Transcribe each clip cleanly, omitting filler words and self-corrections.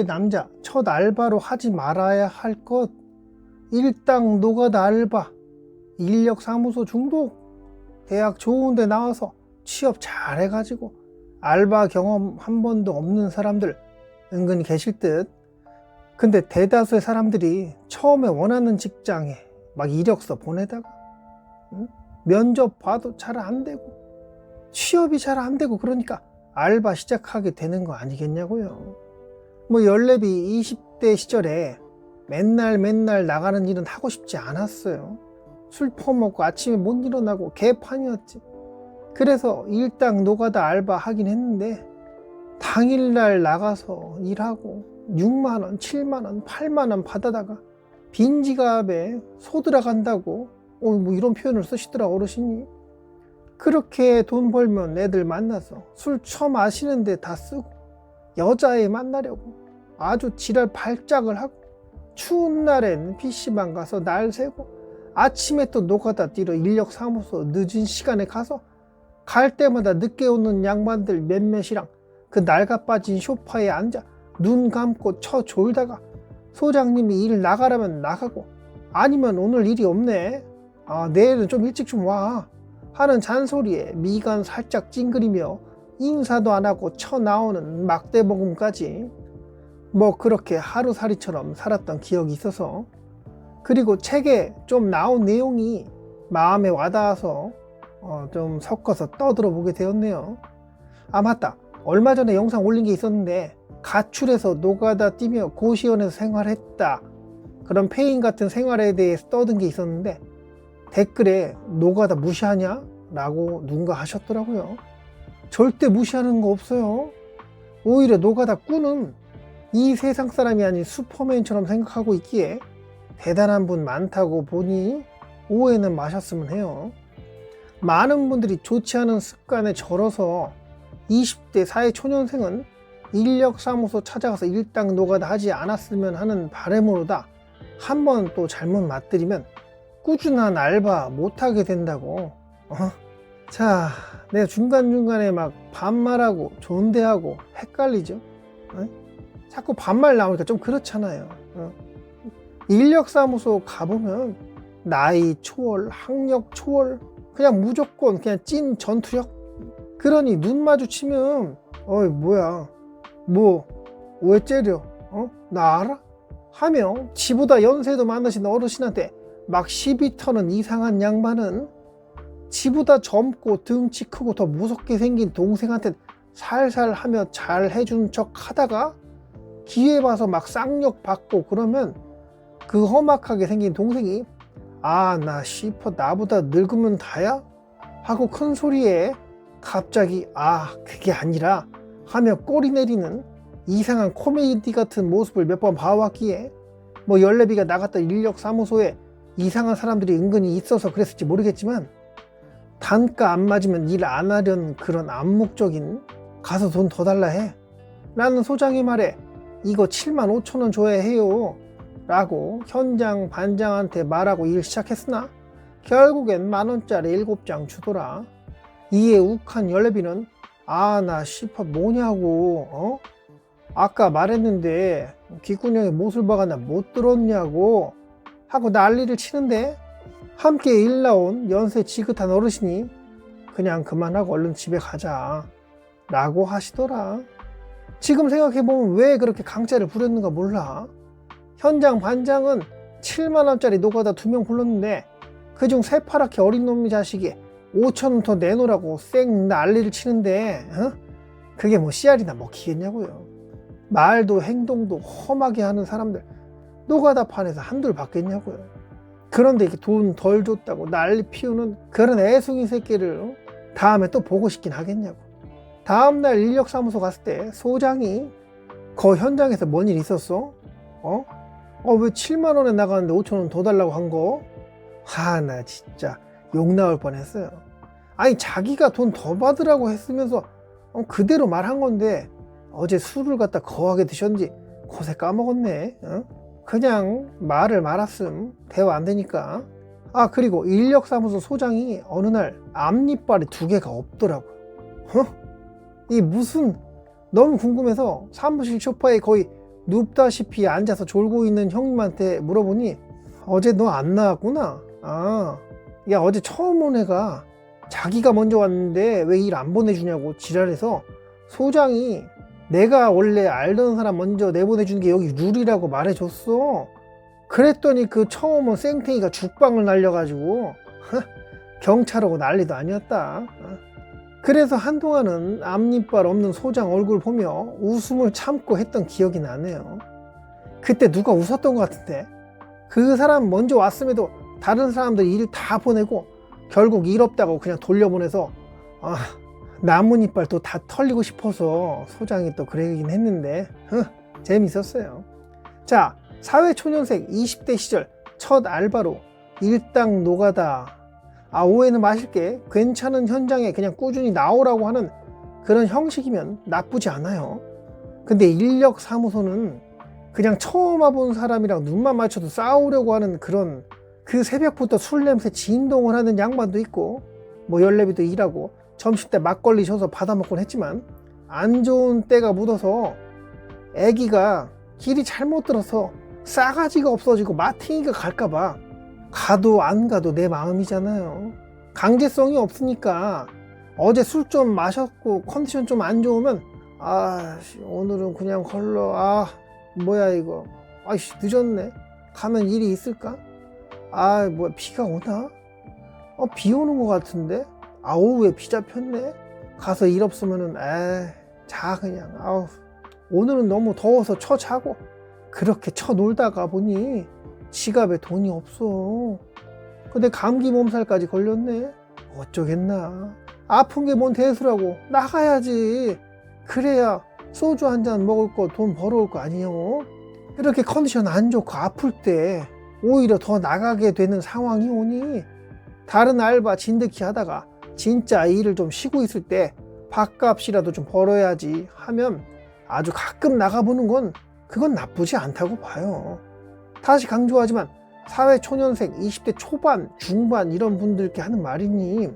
20대 남자 첫 알바로 하지 말아야 할 것, 일당 노가다 알바, 인력사무소 중독. 대학 좋은데 나와서 취업 잘해가지고 알바 경험 한 번도 없는 사람들 은근히 계실 듯. 근데 대다수의 사람들이 처음에 원하는 직장에 막 이력서 보내다가 면접 봐도 잘 안 되고 취업이 잘 안 되고 그러니까 알바 시작하게 되는 거 아니겠냐고요. 뭐 연례비 20대 시절에 맨날 나가는 일은 하고 싶지 않았어요. 술 퍼먹고 아침에 못 일어나고 개판이었지. 그래서 일당 노가다 알바 하긴 했는데 당일날 나가서 일하고 6만원, 7만원, 8만원 받아다가 빈지갑에 소들어간다고 뭐 이런 표현을 쓰시더라 어르신이. 그렇게 돈 벌면 애들 만나서 술 처마시는데 다 쓰고 여자애 만나려고 아주 지랄 발작을 하고 추운 날엔 PC방 가서 날 새고 아침에 또 노가다 뛰러 인력사무소 늦은 시간에 가서 갈 때마다 늦게 오는 양반들 몇몇이랑 그 낡아 빠진 소파에 앉아 눈 감고 쳐 졸다가 소장님이 일 나가라면 나가고 아니면 오늘 일이 없네, 내일은 좀 일찍 좀 와 하는 잔소리에 미간 살짝 찡그리며 인사도 안 하고 쳐 나오는 막대먹음까지 뭐 그렇게 하루살이처럼 살았던 기억이 있어서, 그리고 책에 좀 나온 내용이 마음에 와닿아서 좀 섞어서 떠들어 보게 되었네요. 맞다, 얼마 전에 영상 올린 게 있었는데 가출해서 노가다 뛰며 고시원에서 생활했다, 그런 페인 같은 생활에 대해서 떠든 게 있었는데 댓글에 노가다 무시하냐? 라고 누군가 하셨더라고요. 절대 무시하는 거 없어요. 오히려 노가다 꾸는 이 세상 사람이 아닌 슈퍼맨처럼 생각하고 있기에 대단한 분 많다고 보니 오해는 마셨으면 해요. 많은 분들이 좋지 않은 습관에 절어서 20대 사회초년생은 인력사무소 찾아가서 일당 노가다 하지 않았으면 하는 바람으로다 한 번 또 잘못 맞들이면 꾸준한 알바 못하게 된다고. 자, 내가 중간중간에 막 반말하고 존대하고 헷갈리죠? 자꾸 반말 나오니까 좀 그렇잖아요. 인력사무소 가보면 나이 초월, 학력 초월, 그냥 무조건 그냥 찐 전투력. 그러니 눈 마주치면 어이 뭐야, 뭐 왜 째려, 나 알아? 하며 지보다 연세도 많으신 어르신한테 막 시비 터는 이상한 양반은 지보다 젊고 등치 크고 더 무섭게 생긴 동생한테 살살 하며 잘 해준 척 하다가 기회 봐서 막 쌍욕 받고 그러면 그 험악하게 생긴 동생이 나 씨퍼 나보다 늙으면 다야? 하고 큰 소리에 갑자기 그게 아니라 하며 꼬리 내리는 이상한 코미디 같은 모습을 몇 번 봐왔기에 뭐 연례비가 나갔던 인력사무소에 이상한 사람들이 은근히 있어서 그랬을지 모르겠지만 단가 안 맞으면 일 안 하려는 그런 암묵적인 가서 돈 더 달라 해 라는 소장의 말에 이거 75,000원 줘야 해요 라고 현장 반장한테 말하고 일 시작했으나 결국엔 만원짜리 7장 주더라. 이에 욱한 연례비는 나 씨발 뭐냐고, 아까 말했는데 귓구녕에 못을 박았나 못 들었냐고 하고 난리를 치는데 함께 일 나온 연세 지긋한 어르신이 그냥 그만하고 얼른 집에 가자 라고 하시더라. 지금 생각해보면 왜 그렇게 강짜를 부렸는가 몰라. 현장 반장은 7만원짜리 노가다 2명 불렀는데 그중 새파랗게 어린 놈의 자식이 5,000원 더 내놓으라고 쌩 난리를 치는데 그게 뭐 씨알이나 먹히겠냐고요. 말도 행동도 험하게 하는 사람들 노가다 판에서 한둘 받겠냐고요. 그런데 이렇게 돈 덜 줬다고 난리 피우는 그런 애송이 새끼를 다음에 또 보고 싶긴 하겠냐고. 다음날 인력사무소 갔을 때 소장이 거 현장에서 뭔 일 있었어? 왜 7만원에 나가는데 5,000원 더 달라고 한 거? 나 진짜 욕 나올 뻔했어요. 아니 자기가 돈 더 받으라고 했으면서 그대로 말한 건데 어제 술을 갖다 거하게 드셨는지 고세 까먹었네. 그냥 말을 말았음 대화 안 되니까. 그리고 인력사무소 소장이 어느 날 앞니빨이 2개가 없더라고. 이 무슨, 너무 궁금해서 사무실 소파에 거의 눕다시피 앉아서 졸고 있는 형님한테 물어보니 어제 너 안 나왔구나. 야 어제 처음 온 애가 자기가 먼저 왔는데 왜 일 안 보내주냐고 지랄해서 소장이 내가 원래 알던 사람 먼저 내보내주는 게 여기 룰이라고 말해줬어. 그랬더니 그 처음 온 쌩탱이가 죽방을 날려가지고 경찰하고 난리도 아니었다. 그래서 한동안은 앞니빨 없는 소장 얼굴 보며 웃음을 참고 했던 기억이 나네요. 그때 누가 웃었던 것 같은데 그 사람 먼저 왔음에도 다른 사람들 일 다 보내고 결국 일 없다고 그냥 돌려보내서 나뭇이빨 또 다 털리고 싶어서 소장이 또 그러긴 했는데 재밌었어요. 자, 사회초년생 20대 시절 첫 알바로 일당 노가다. 오해는 마실게. 괜찮은 현장에 그냥 꾸준히 나오라고 하는 그런 형식이면 나쁘지 않아요. 근데 인력사무소는 그냥 처음 와본 사람이랑 눈만 맞춰도 싸우려고 하는 그런 그 새벽부터 술 냄새 진동을 하는 양반도 있고 뭐 연례비도 일하고 점심때 막걸리 줘서 받아먹곤 했지만 안 좋은 때가 묻어서 애기가 길이 잘못 들어서 싸가지가 없어지고 마탱이가 갈까봐 가도 안 가도 내 마음이잖아요. 강제성이 없으니까 어제 술 좀 마셨고 컨디션 좀 안 좋으면 오늘은 그냥 걸러. 뭐야 이거, 늦었네. 가면 일이 있을까? 뭐야 비가 오나? 비 오는 것 같은데? 오후에 비 잡혔네? 가서 일 없으면은 자 그냥 오늘은 너무 더워서 자고 그렇게 놀다가 보니 지갑에 돈이 없어. 근데 감기 몸살까지 걸렸네. 어쩌겠나. 아픈 게 뭔 대수라고 나가야지. 그래야 소주 한 잔 먹을 거 돈 벌어올 거 아니에요. 이렇게 컨디션 안 좋고 아플 때 오히려 더 나가게 되는 상황이 오니 다른 알바 진득히 하다가 진짜 일을 좀 쉬고 있을 때 밥값이라도 좀 벌어야지 하면 아주 가끔 나가보는 건 그건 나쁘지 않다고 봐요. 다시 강조하지만 사회초년생 20대 초반 중반 이런 분들께 하는 말이니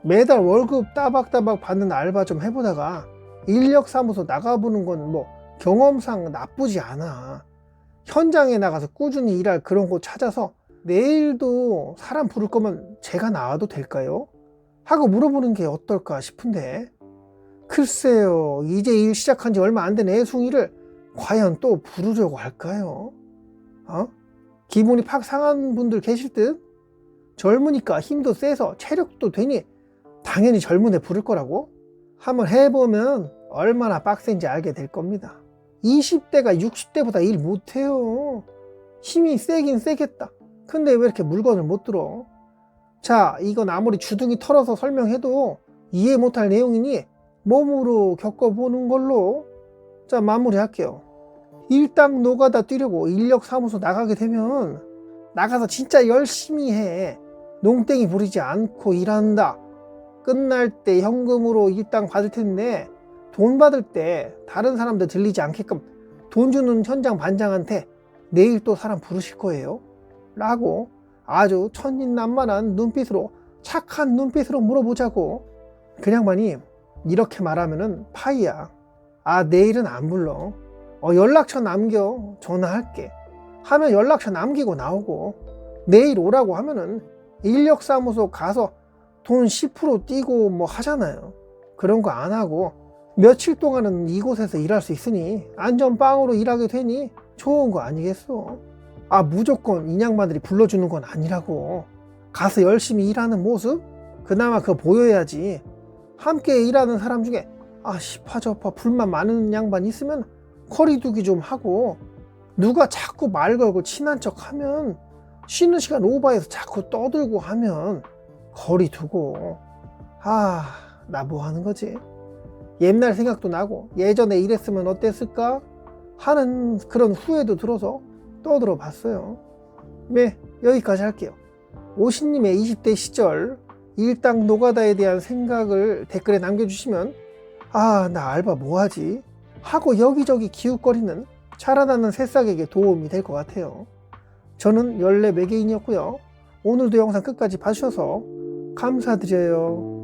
매달 월급 따박따박 받는 알바 좀 해보다가 인력사무소 나가보는 건 뭐 경험상 나쁘지 않아. 현장에 나가서 꾸준히 일할 그런 곳 찾아서 내일도 사람 부를 거면 제가 나와도 될까요? 하고 물어보는 게 어떨까 싶은데 글쎄요, 이제 일 시작한 지 얼마 안 된 애숭이를 과연 또 부르려고 할까요? 기분이 팍 상한 분들 계실 듯? 젊으니까 힘도 세서 체력도 되니 당연히 젊은 애 부를 거라고? 한번 해보면 얼마나 빡센지 알게 될 겁니다. 20대가 60대보다 일 못해요. 힘이 세긴 세겠다. 근데 왜 이렇게 물건을 못 들어? 자, 이건 아무리 주둥이 털어서 설명해도 이해 못할 내용이니 몸으로 겪어보는 걸로 자 마무리할게요. 일당 노가다 뛰려고 인력사무소 나가게 되면 나가서 진짜 열심히 해. 농땡이 부리지 않고 일한다. 끝날 때 현금으로 일당 받을 텐데 돈 받을 때 다른 사람들 들리지 않게끔 돈 주는 현장 반장한테 내일 또 사람 부르실 거예요? 라고 아주 천진난만한 눈빛으로 착한 눈빛으로 물어보자고. 그 양반이 이렇게 말하면은 파이야. 내일은 안 불러. 연락처 남겨. 전화할게. 하면 연락처 남기고 나오고 내일 오라고 하면은 인력사무소 가서 돈 10% 띄고 뭐 하잖아요. 그런 거 안 하고 며칠 동안은 이곳에서 일할 수 있으니 안전빵으로 일하게 되니 좋은 거 아니겠어? 무조건 인양반들이 불러주는 건 아니라고. 가서 열심히 일하는 모습? 그나마 그거 보여야지. 함께 일하는 사람 중에 시파저파 불만 많은 양반 있으면 거리두기 좀 하고 누가 자꾸 말 걸고 친한 척 하면 쉬는 시간 오버해서 자꾸 떠들고 하면 거리 두고 나 뭐 하는 거지? 옛날 생각도 나고 예전에 이랬으면 어땠을까? 하는 그런 후회도 들어서 떠들어 봤어요. 네, 여기까지 할게요. 오신님의 20대 시절 일당 노가다에 대한 생각을 댓글에 남겨주시면 나 알바 뭐하지? 하고 여기저기 기웃거리는 자라나는 새싹에게 도움이 될 것 같아요. 저는 연례 매개인이었고요. 오늘도 영상 끝까지 봐주셔서 감사드려요.